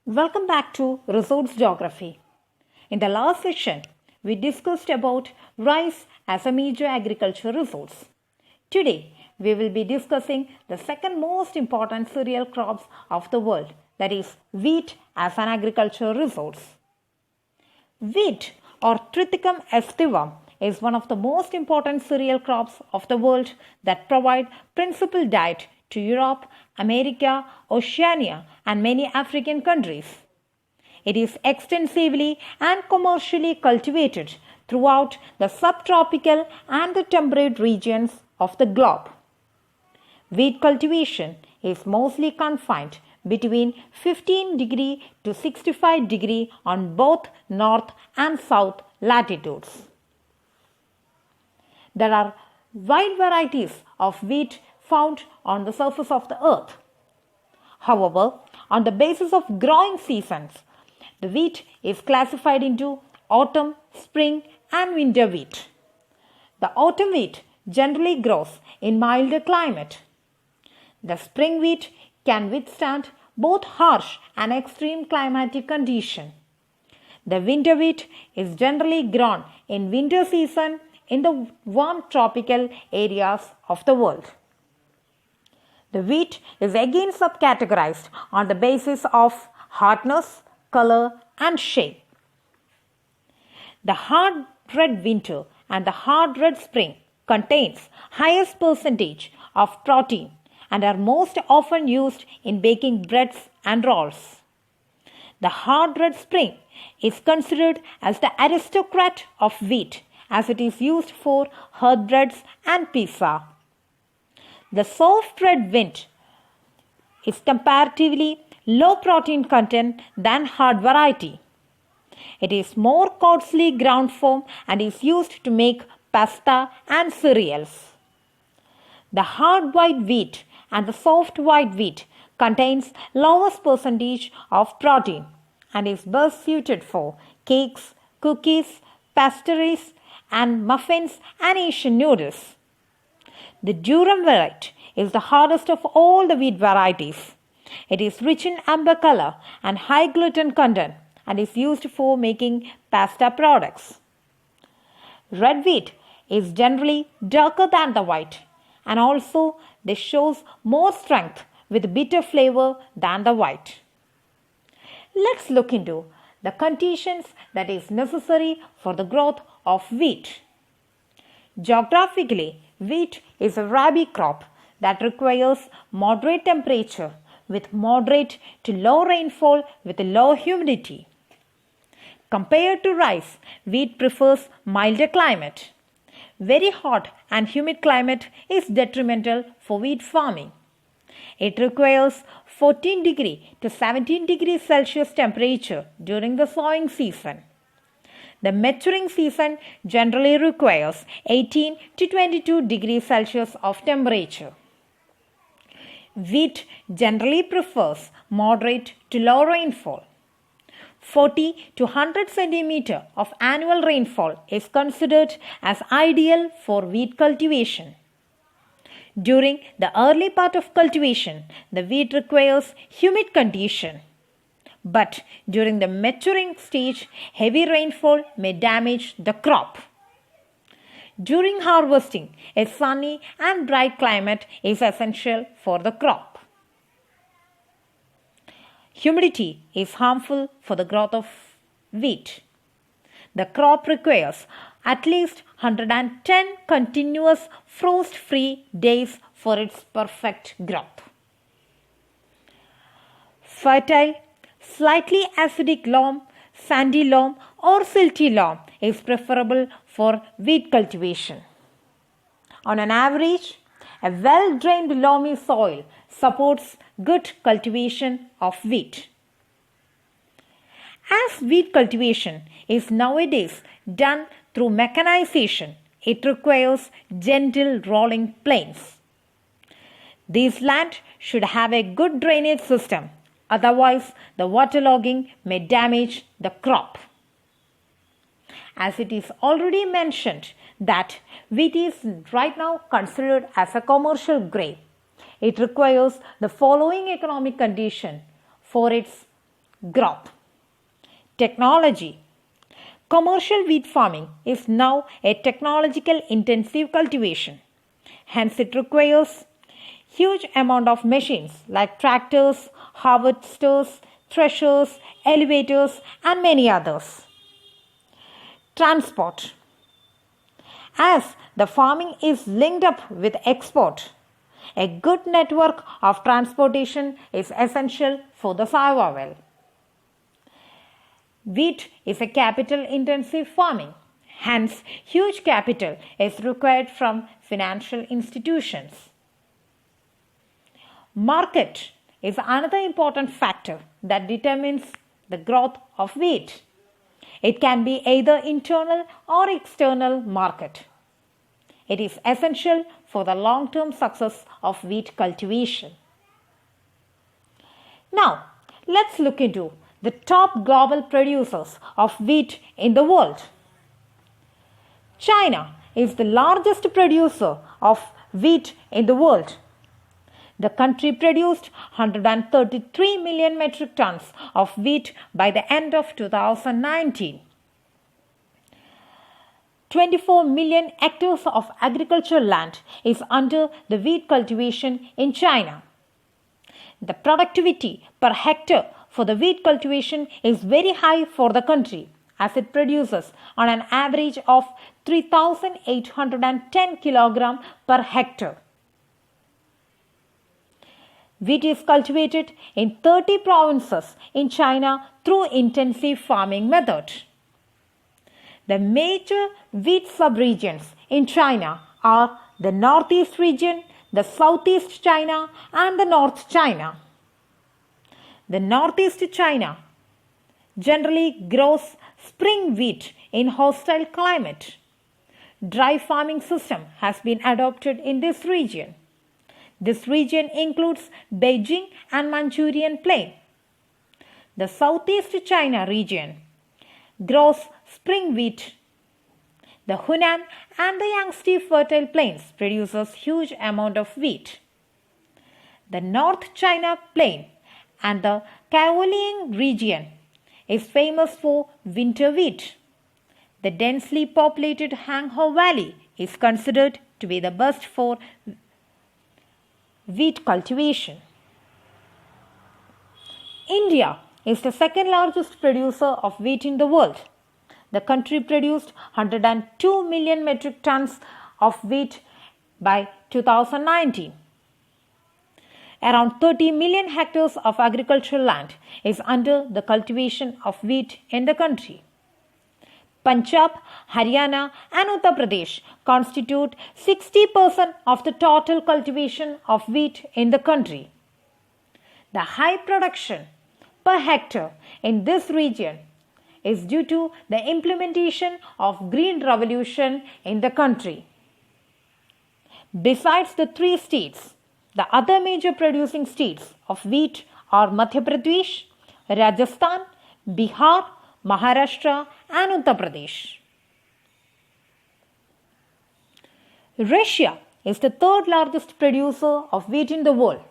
Welcome back to Resource Geography. In the last session, we discussed about rice as a major agricultural resource. Today, we will be discussing the second most important cereal crops of the world, that is wheat as an agricultural resource. Wheat or Triticum aestivum is one of the most important cereal crops of the world that provide principal diet to Europe, America, Oceania and many African countries. It is extensively and commercially cultivated throughout the subtropical and the temperate regions of the globe. Wheat cultivation is mostly confined between 15 degree to 65 degree on both north and south latitudes. There are wide varieties of wheat found on the surface of the earth. However, on the basis of growing seasons, the wheat is classified into autumn, spring and winter wheat. The autumn wheat generally grows in milder climate. The spring wheat can withstand both harsh and extreme climatic conditions. The winter wheat is generally grown in winter season in the warm tropical areas of the world. The wheat is again subcategorized on the basis of hardness, color and shape. The hard red winter and the hard red spring contains highest percentage of protein and are most often used in baking breads and rolls. The hard red spring is considered as the aristocrat of wheat as it is used for hard breads and pizza. The soft red wheat is comparatively low protein content than hard variety. It is more coarsely ground form and is used to make pasta and cereals. The hard white wheat and the soft white wheat contains lowest percentage of protein and is best suited for cakes, cookies, pastries and muffins and Asian noodles. The durum variety is the hardest of all the wheat varieties. It is rich in amber color and high gluten content and is used for making pasta products. Red wheat is generally darker than the white and also this shows more strength with bitter flavor than the white. Let's look into the conditions that is necessary for the growth of wheat. Geographically, wheat is a rabi crop that requires moderate temperature with moderate to low rainfall with low humidity. Compared to rice, wheat prefers milder climate. Very hot and humid climate is detrimental for wheat farming. It requires 14 degree to 17 degrees Celsius temperature during the sowing season. The maturing season generally requires 18 to 22 degrees Celsius of temperature. Wheat generally prefers moderate to low rainfall. 40 to 100 centimeter of annual rainfall is considered as ideal for wheat cultivation. During the early part of cultivation, the wheat requires humid condition. But during the maturing stage, heavy rainfall may damage the crop. During harvesting, a sunny and bright climate is essential for the crop. Humidity is harmful for the growth of wheat. The crop requires at least 110 continuous frost-free days for its perfect growth. Fertile, slightly acidic loam, sandy loam or silty loam is preferable for wheat cultivation. On an average, a well-drained loamy soil supports good cultivation of wheat. As wheat cultivation is nowadays done through mechanization, it requires gentle rolling plains. These land should have a good drainage system, otherwise the waterlogging may damage the crop. As it is already mentioned that wheat is right now considered as a commercial grain. It requires the following economic condition for its Growth. Technology. Commercial wheat farming is now a technological intensive cultivation. Hence it requires huge amount of machines like tractors, harvesters, threshers, elevators and many others. Transport. As the farming is linked up with export, a good network of transportation is essential for the survival. Wheat is a capital intensive farming. Hence, huge capital is required from financial institutions. Market is another important factor that determines the growth of wheat. It can be either internal or external market. It is essential for the long-term success of wheat cultivation. Now, let's look into the top global producers of wheat in the world. China is the largest producer of wheat in the world. The country produced 133 million metric tons of wheat by the end of 2019. 24 million hectares of agricultural land is under the wheat cultivation in China. The productivity per hectare for the wheat cultivation is very high for the country, as it produces on an average of 3,810 kg per hectare. Wheat is cultivated in 30 provinces in China through intensive farming method. The major wheat subregions in China are the Northeast region, the Southeast China and the North China. The Northeast China generally grows spring wheat in hostile climate. Dry farming system has been adopted in this region. This region includes Beijing and Manchurian Plain. The Southeast China region grows spring wheat. The Hunan and the Yangtze fertile plains produces huge amount of wheat. The North China Plain and the Kaoliang region is famous for winter wheat. The densely populated Hangzhou Valley is considered to be the best for wheat cultivation. India is the second largest producer of wheat in the world. The country produced 102 million metric tons of wheat by 2019. Around 30 million hectares of agricultural land is under the cultivation of wheat in the country. Punjab, Haryana and Uttar Pradesh constitute 60% of the total cultivation of wheat in the country. The high production per hectare in this region is due to the implementation of Green Revolution in the country. Besides the three states, the other major producing states of wheat are Madhya Pradesh, Rajasthan, Bihar, Maharashtra and Uttar Pradesh. Russia is the third largest producer of wheat in the world.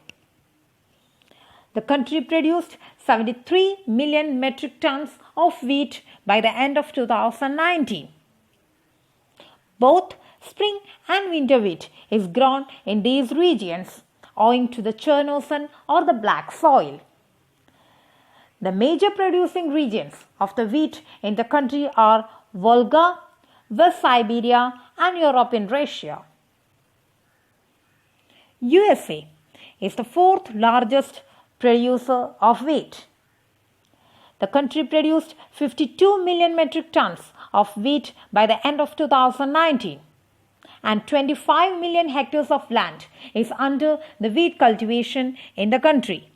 The country produced 73 million metric tons of wheat by the end of 2019. Both spring and winter wheat is grown in these regions owing to the Chernozem or the black soil. The major producing regions of the wheat in the country are Volga, West Siberia and European Russia. USA is the fourth largest producer of wheat. The country produced 52 million metric tons of wheat by the end of 2019. And 25 million hectares of land is under the wheat cultivation in the country.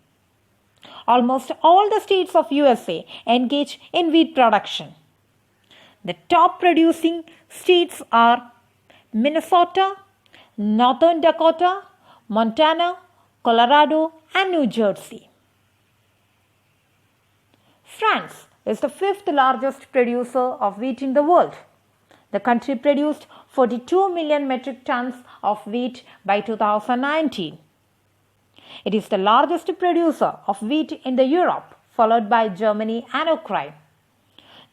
Almost all the states of USA engage in wheat production. The top producing states are Minnesota, Northern Dakota, Montana, Colorado and New Jersey. France is the fifth largest producer of wheat in the world. The country produced 42 million metric tons of wheat by 2019. It is the largest producer of wheat in the Europe, followed by Germany and Ukraine.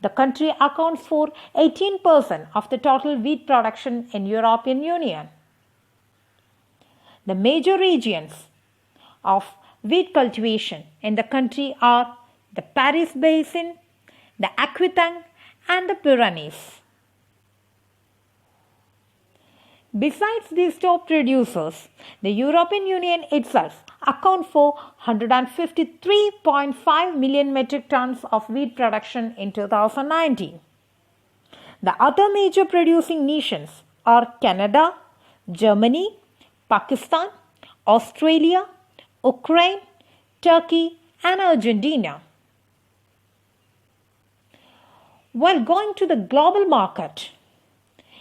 The country accounts for 18% of the total wheat production in European Union. The major regions of wheat cultivation in the country are the Paris Basin, the Aquitaine and the Pyrenees. Besides these top producers, the European Union itself accounts for 153.5 million metric tons of wheat production in 2019. The other major producing nations are Canada, Germany, Pakistan, Australia, Ukraine, Turkey and Argentina. While going to the global market,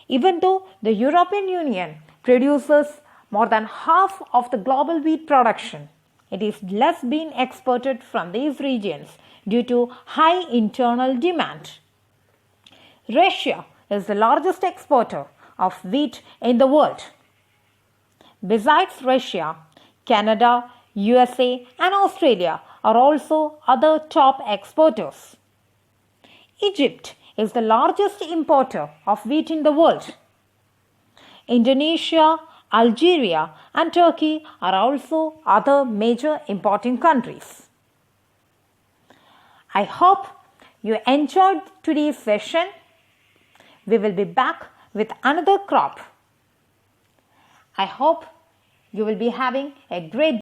even though the European Union produces more than half of the global wheat production, it is less being exported from these regions due to high internal demand. Russia is the largest exporter of wheat in the world. Besides Russia, Canada, USA and Australia are also other top exporters. Egypt is the largest importer of wheat in the world. Indonesia, Algeria and Turkey are also other major importing countries. I hope you enjoyed today's session. We will be back with another crop. I hope you will be having a great